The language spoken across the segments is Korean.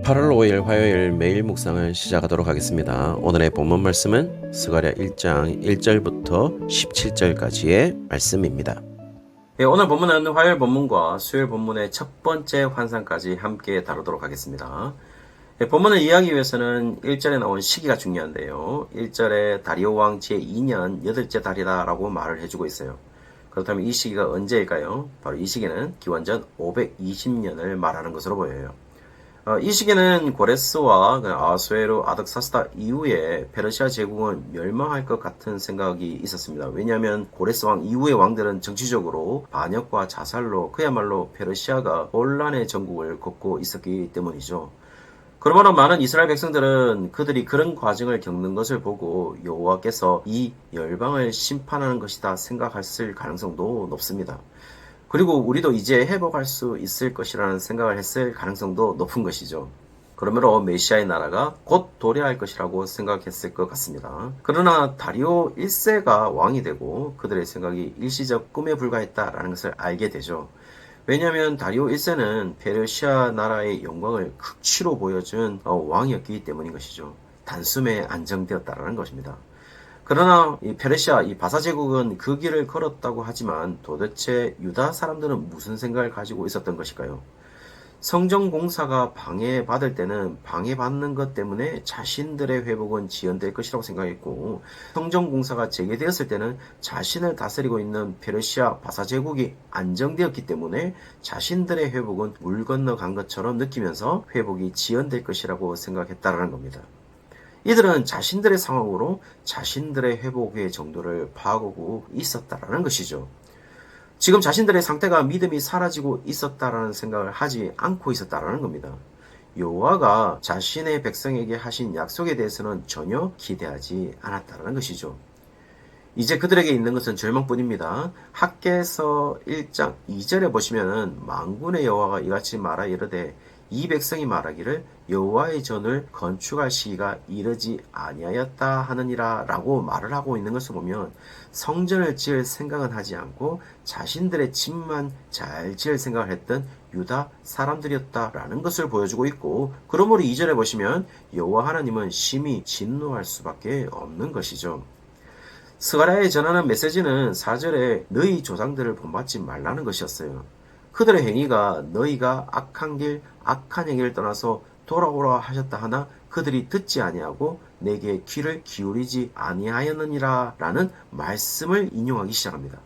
8월 5일 화요일 매일 묵상을 시작하도록 하겠습니다. 오늘의 본문 말씀은 스가랴 1장 1절부터 17절까지의 말씀입니다. 오늘 본문은 화요일 본문과 수요일 본문의 첫 번째 환상까지 함께 다루도록 하겠습니다. 본문을 이해하기 위해서는 1절에 나온 시기가 중요한데요. 1절에 다리오 왕 제2년 8째 달이다 라고 말을 해주고 있어요. 그렇다면 이 시기가 언제일까요? 바로 이 시기는 기원전 520년을 말하는 것으로 보여요. 이 시기는 고레스와 아수에르 아득사스다 이후에 페르시아 제국은 멸망할 것 같은 생각이 있었습니다. 왜냐하면 고레스 왕 이후의 왕들은 정치적으로 반역과 자살로 그야말로 페르시아가 혼란의 전국을 걷고 있었기 때문이죠. 그러므로 많은 이스라엘 백성들은 그들이 그런 과정을 겪는 것을 보고 여호와께서 이 열방을 심판하는 것이다 생각했을 가능성도 높습니다. 그리고 우리도 이제 회복할 수 있을 것이라는 생각을 했을 가능성도 높은 것이죠. 그러므로 메시아의 나라가 곧 도래할 것이라고 생각했을 것 같습니다. 그러나 다리오 1세가 왕이 되고 그들의 생각이 일시적 꿈에 불과했다라는 것을 알게 되죠. 왜냐하면 다리오 1세는 페르시아 나라의 영광을 극치로 보여준 왕이었기 때문인 것이죠. 단숨에 안정되었다라는 것입니다. 그러나 이 페르시아, 이 바사 제국은 그 길을 걸었다고 하지만 도대체 유다 사람들은 무슨 생각을 가지고 있었던 것일까요? 성전 공사가 방해받을 때는 방해받는 것 때문에 자신들의 회복은 지연될 것이라고 생각했고, 성전 공사가 재개되었을 때는 자신을 다스리고 있는 페르시아 바사 제국이 안정되었기 때문에 자신들의 회복은 물 건너간 것처럼 느끼면서 회복이 지연될 것이라고 생각했다라는 겁니다. 이들은 자신들의 상황으로 자신들의 회복의 정도를 파악하고 있었다라는 것이죠. 지금 자신들의 상태가 믿음이 사라지고 있었다라는 생각을 하지 않고 있었다라는 겁니다. 여호와가 자신의 백성에게 하신 약속에 대해서는 전혀 기대하지 않았다라는 것이죠. 이제 그들에게 있는 것은 절망뿐입니다. 학개서 1장 2절에 보시면은 만군의 여호와가 이같이 말하 이르되 이 백성이 말하기를 여호와의 전을 건축할 시기가 이르지 아니하였다 하느니라 라고 말을 하고 있는 것을 보면 성전을 지을 생각은 하지 않고 자신들의 집만 잘 지을 생각을 했던 유다 사람들이었다라는 것을 보여주고 있고, 그러므로 2절에 보시면 여호와 하나님은 심히 진노할 수밖에 없는 것이죠. 스가랴에 전하는 메시지는 4절에 너희 조상들을 본받지 말라는 것이었어요. 그들의 행위가 너희가 악한 길, 악한 행위를 떠나서 돌아오라 하셨다 하나 그들이 듣지 아니하고 내게 귀를 기울이지 아니하였느니라 라는 말씀을 인용하기 시작합니다.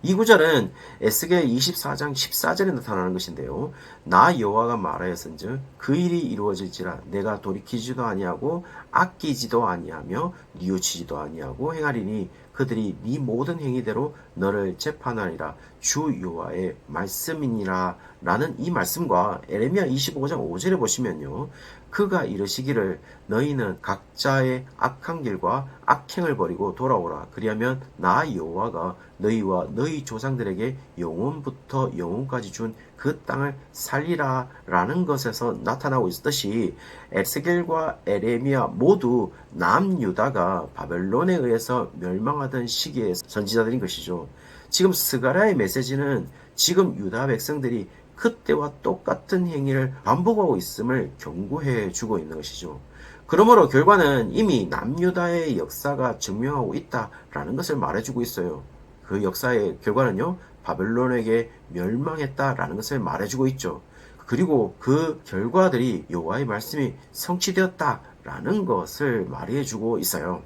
이 구절은 에스겔 24장 14절에 나타나는 것인데요. 나 여호와가 말하였은즉 그 일이 이루어질지라 내가 돌이키지도 아니하고 아끼지도 아니하며 뉘우치지도 아니하고 행하리니 그들이 네 모든 행위대로 너를 재판하리라 주 여호와의 말씀이니라 라는 이 말씀과 에레미야 25장 5절에 보시면요. 그가 이르시기를 너희는 각자의 악한 길과 악행을 버리고 돌아오라. 그리하면 나 여호와가 너희와 너희 조상들에게 영원부터 영원까지 준 그 땅을 살리라 라는 것에서 나타나고 있듯이 에스겔과 에레미야 모두 남유다가 바벨론에 의해서 멸망하던 시기의 선지자들인 것이죠. 지금 스가랴의 메시지는 지금 유다 백성들이 그때와 똑같은 행위를 반복하고 있음을 경고해 주고 있는 것이죠. 그러므로 결과는 이미 남유다의 역사가 증명하고 있다라는 것을 말해주고 있어요. 그 역사의 결과는요, 바벨론에게 멸망했다라는 것을 말해주고 있죠. 그리고 그 결과들이 여호와의 말씀이 성취되었다라는 것을 말해주고 있어요.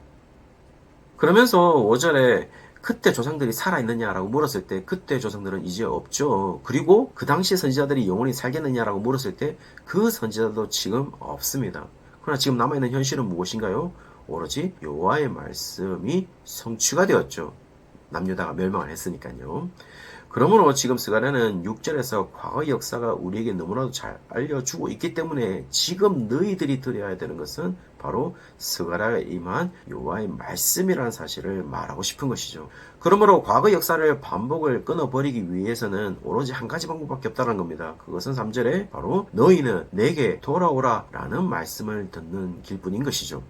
그러면서 5절에 그때 조상들이 살아있느냐라고 물었을 때 그때 조상들은 이제 없죠. 그리고 그 당시 선지자들이 영원히 살겠느냐라고 물었을 때 그 선지자도 지금 없습니다. 그러나 지금 남아있는 현실은 무엇인가요? 오로지 여호와의 말씀이 성취가 되었죠. 남유다가 멸망을 했으니까요. 그러므로 지금 스가랴는 6절에서 과거의 역사가 우리에게 너무나도 잘 알려주고 있기 때문에 지금 너희들이 들어야 되는 것은 바로 스가랴에 임한 여호와의 말씀이라는 사실을 말하고 싶은 것이죠. 그러므로 과거 역사를 반복을 끊어버리기 위해서는 오로지 한 가지 방법밖에 없다는 겁니다. 그것은 3절에 바로 너희는 내게 돌아오라 라는 말씀을 듣는 길뿐인 것이죠.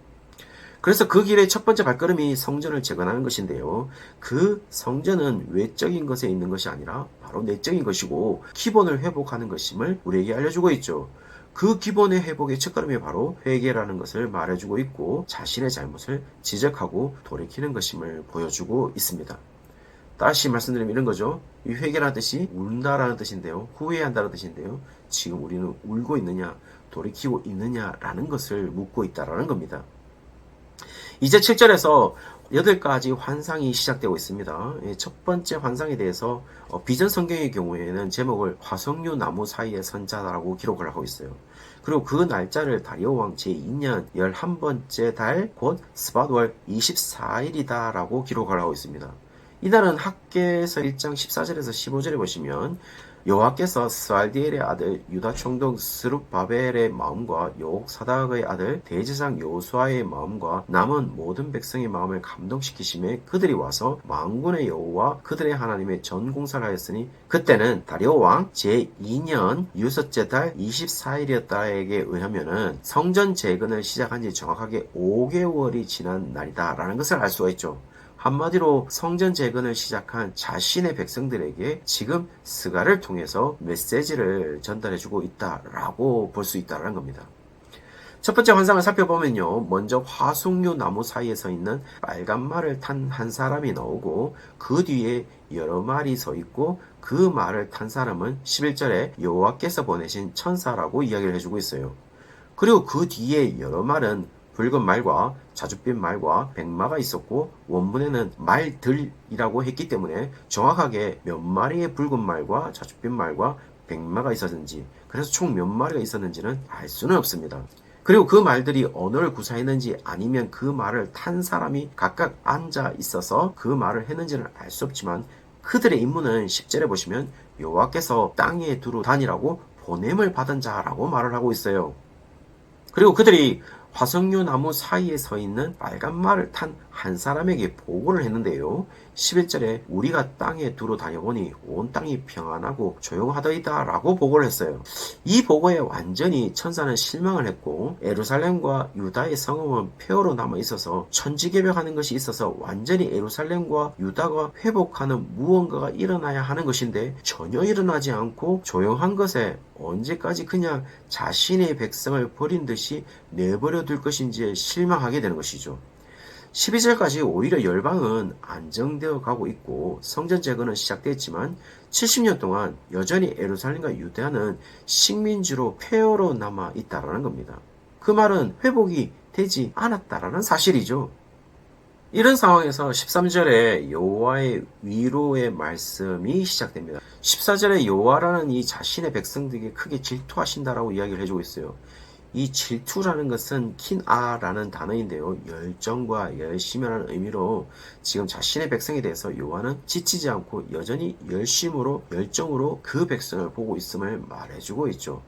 그래서 그 길의 첫 번째 발걸음이 성전을 재건하는 것인데요. 그 성전은 외적인 것에 있는 것이 아니라 바로 내적인 것이고 기본을 회복하는 것임을 우리에게 알려주고 있죠. 그 기본의 회복의 첫걸음이 바로 회개라는 것을 말해주고 있고 자신의 잘못을 지적하고 돌이키는 것임을 보여주고 있습니다. 다시 말씀드리면 이런 거죠. 이 회개라는 뜻이 운다라는 뜻인데요. 후회한다는 뜻인데요. 지금 우리는 울고 있느냐, 돌이키고 있느냐라는 것을 묻고 있다라는 겁니다. 이제 7절에서 8가지 환상이 시작되고 있습니다. 첫 번째 환상에 대해서 비전 성경의 경우에는 제목을 화석류 나무 사이에 선 자라고 기록을 하고 있어요. 그리고 그 날짜를 다리오 왕 제2년 11번째 달 곧 스밧월 24일이다 라고 기록을 하고 있습니다. 이날은 학개서 1장 14절에서 15절에 보시면 여호와께서 스알디엘의 아들 유다 총독 스룹바벨의 마음과 여옥사닥의 아들 대제사장 여호수아의 마음과 남은 모든 백성의 마음을 감동시키심에 그들이 와서 만군의 여호와 그들의 하나님의 전공사를 하였으니 그때는 다리오 왕 제2년 유섯째 달 24일이었다에게 의하면은 성전 재건을 시작한 지 정확하게 5개월이 지난 날이다 라는 것을 알 수가 있죠. 한마디로 성전 재건을 시작한 자신의 백성들에게 지금 스가를 통해서 메시지를 전달해주고 있다라고 볼 수 있다는 겁니다. 첫 번째 환상을 살펴보면요. 먼저 화석류 나무 사이에 서 있는 빨간 말을 탄 한 사람이 나오고 그 뒤에 여러 말이 서 있고 그 말을 탄 사람은 11절에 여호와께서 보내신 천사라고 이야기를 해주고 있어요. 그리고 그 뒤에 여러 말은 붉은 말과 자줏빛 말과 백마가 있었고 원문에는 말들이라고 했기 때문에 정확하게 몇 마리의 붉은 말과 자줏빛 말과 백마가 있었는지 그래서 총 몇 마리가 있었는지는 알 수는 없습니다. 그리고 그 말들이 언어를 구사했는지 아니면 그 말을 탄 사람이 각각 앉아 있어서 그 말을 했는지는 알 수 없지만 그들의 임무는 10절에 보시면 여호와께서 땅에 두루 다니라고 보냄을 받은 자라고 말을 하고 있어요. 그리고 그들이 화석류 나무 사이에 서 있는 빨간 말을 탄 한 사람에게 보고를 했는데요. 11절에 우리가 땅에 두루 다녀보니 온 땅이 평안하고 조용하더이다 라고 보고를 했어요. 이 보고에 완전히 천사는 실망을 했고 예루살렘과 유다의 성읍은 폐허로 남아 있어서 천지개벽하는 것이 있어서 완전히 예루살렘과 유다가 회복하는 무언가가 일어나야 하는 것인데 전혀 일어나지 않고 조용한 것에 언제까지 그냥 자신의 백성을 버린 듯이 내버려 둘 것인지에 실망하게 되는 것이죠. 12절까지 오히려 열방은 안정되어 가고 있고 성전 재건은 시작됐지만 70년 동안 여전히 예루살렘과 유대아는 식민지로 폐허로 남아 있다라는 겁니다. 그 말은 회복이 되지 않았다라는 사실이죠. 이런 상황에서 13절에 여호와의 위로의 말씀이 시작됩니다. 14절에 여호와라는 이 자신의 백성들에게 크게 질투하신다라고 이야기를 해주고 있어요. 이 질투라는 것은 킨아라는 단어인데요. 열정과 열심이라는 의미로 지금 자신의 백성에 대해서 여호와는 지치지 않고 여전히 열심으로 열정으로 그 백성을 보고 있음을 말해주고 있죠.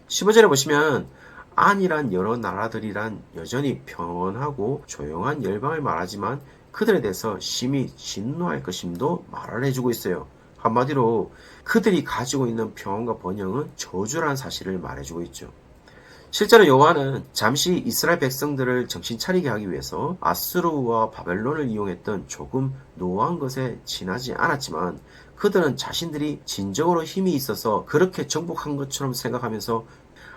15절에 보시면 안이란 여러 나라들이란 여전히 평온하고 조용한 열방을 말하지만 그들에 대해서 심히 진노할 것임도 말을 해주고 있어요. 한마디로 그들이 가지고 있는 평온과 번영은 저주라는 사실을 말해주고 있죠. 실제로 여호와는 잠시 이스라엘 백성들을 정신 차리게 하기 위해서 아수르와 바벨론을 이용했던 조금 노한 것에 지나지 않았지만 그들은 자신들이 진정으로 힘이 있어서 그렇게 정복한 것처럼 생각하면서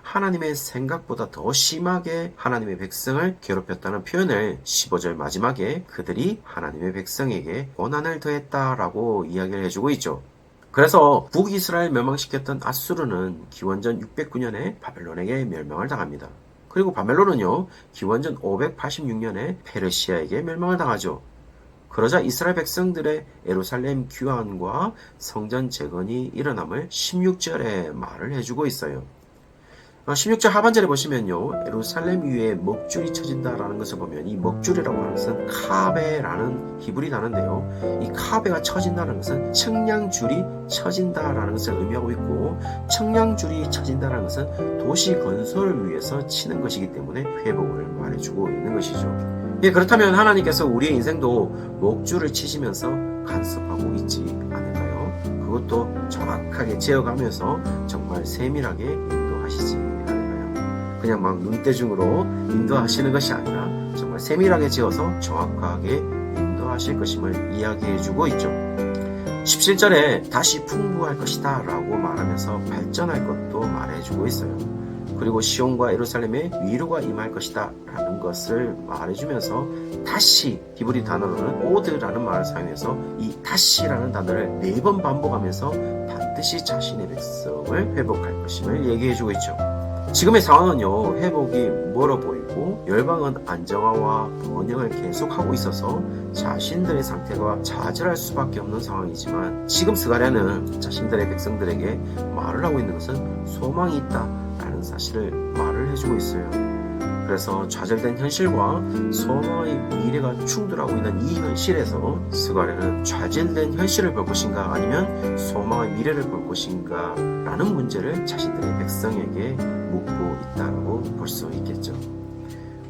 하나님의 생각보다 더 심하게 하나님의 백성을 괴롭혔다는 표현을 15절 마지막에 그들이 하나님의 백성에게 고난을 더했다라고 이야기를 해주고 있죠. 그래서 북이스라엘 멸망시켰던 아수르는 기원전 609년에 바벨론에게 멸망을 당합니다. 그리고 바벨론은요 기원전 586년에 페르시아에게 멸망을 당하죠. 그러자 이스라엘 백성들의 예루살렘 귀환과 성전 재건이 일어남을 16절에 말을 해주고 있어요. 16절 하반절에 보시면요 예루살렘 위에 먹줄이 쳐진다라는 것을 보면 이 먹줄이라고 하는 것은 카베라는 히브리 단어인데요. 이 카베가 쳐진다는 것은 청량줄이 쳐진다라는 것을 의미하고 있고 청량줄이 쳐진다는 것은 도시 건설을 위해서 치는 것이기 때문에 회복을 말해주고 있는 것이죠. 그렇다면 하나님께서 우리의 인생도 먹줄을 치시면서 간섭하고 있지 않을까요? 그것도 정확하게 재어가면서 정말 세밀하게 인도하시지 않을까요? 그냥 막 눈대중으로 인도하시는 것이 아니라 정말 세밀하게 지어서 정확하게 인도하실 것임을 이야기해주고 있죠. 17절에 다시 풍부할 것이다 라고 말하면서 발전할 것도 말해주고 있어요. 그리고 시온과 예루살렘에 위로가 임할 것이다 라는 것을 말해주면서 다시 히브리 단어로는 오드라는 말을 사용해서 이 다시라는 단어를 4번 반복하면서 반드시 자신의 백성을 회복할 것임을 얘기해주고 있죠. 지금의 상황은요, 회복이 멀어 보이고 열방은 안정화와 번영을 계속하고 있어서 자신들의 상태가 좌절할 수밖에 없는 상황이지만, 지금 스가랴는 자신들의 백성들에게 말을 하고 있는 것은 소망이 있다 라는 사실을 말을 해주고 있어요. 그래서 좌절된 현실과 소망의 미래가 충돌하고 있는 이 현실에서 스가랴는 좌절된 현실을 볼 것인가 아니면 소망의 미래를 볼 것인가 라는 문제를 자신들의 백성에게 묻고 있다고 볼 수 있겠죠.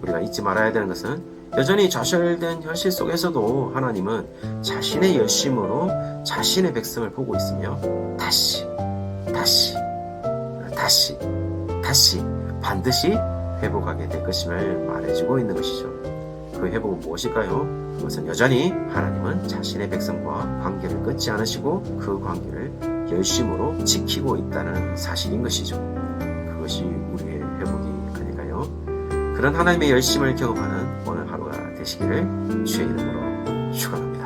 우리가 잊지 말아야 되는 것은 여전히 좌절된 현실 속에서도 하나님은 자신의 열심으로 자신의 백성을 보고 있으며 다시 반드시 회복하게 될 것임을 말해주고 있는 것이죠. 그 회복은 무엇일까요? 그것은 여전히 하나님은 자신의 백성과 관계를 끊지 않으시고 그 관계를 열심으로 지키고 있다는 사실인 것이죠. 그것이 우리의 회복이 아닐까요? 그런 하나님의 열심을 경험하는 오늘 하루가 되시기를 주의 이름으로 축원합니다.